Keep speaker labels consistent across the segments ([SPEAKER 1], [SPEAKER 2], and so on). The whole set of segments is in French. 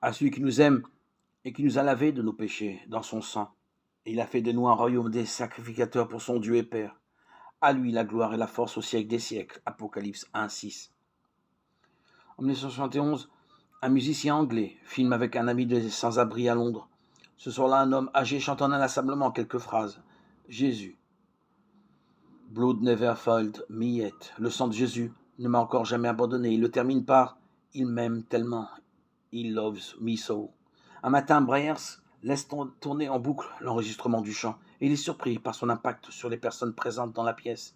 [SPEAKER 1] à celui qui nous aime et qui nous a lavés de nos péchés dans son sang. Et il a fait de nous un royaume des sacrificateurs pour son Dieu et Père. À lui la gloire et la force au siècle des siècles. Apocalypse 1:6. En 1971, un musicien anglais filme avec un ami des sans-abri à Londres. Ce soir-là, un homme âgé chantant inlassablement quelques phrases. Jésus. Blood never failed me yet. Le sang de Jésus ne m'a encore jamais abandonné. Il le termine par il m'aime tellement. He loves me so. Un matin, Breyers laisse tourner en boucle l'enregistrement du chant et il est surpris par son impact sur les personnes présentes dans la pièce.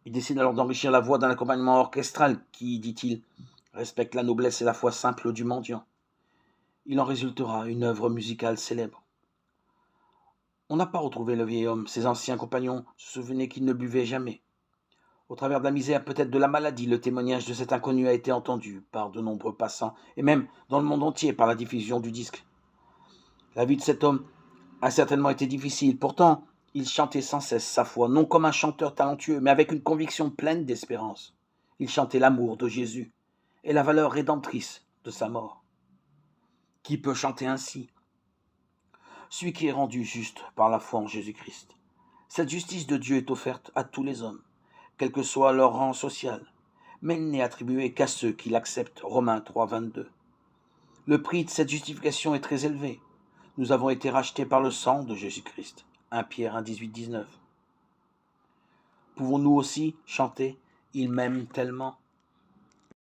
[SPEAKER 1] Il décide alors d'enrichir la voix d'un accompagnement orchestral qui, dit-il, respecte la noblesse et la foi simple du mendiant. Il en résultera une œuvre musicale célèbre. On n'a pas retrouvé le vieil homme. Ses anciens compagnons se souvenaient qu'il ne buvait jamais. Au travers de la misère, peut-être de la maladie, le témoignage de cet inconnu a été entendu par de nombreux passants, et même dans le monde entier par la diffusion du disque. La vie de cet homme a certainement été difficile. Pourtant, il chantait sans cesse sa foi, non comme un chanteur talentueux, mais avec une conviction pleine d'espérance. Il chantait l'amour de Jésus et la valeur rédemptrice de sa mort. Qui peut chanter ainsi? Celui qui est rendu juste par la foi en Jésus-Christ. Cette justice de Dieu est offerte à tous les hommes, quel que soit leur rang social, mais elle n'est attribuée qu'à ceux qui l'acceptent. Romains 3, 22. Le prix de cette justification est très élevé. Nous avons été rachetés par le sang de Jésus-Christ. 1 Pierre 1, 18, 19. Pouvons-nous aussi chanter « Il m'aime tellement »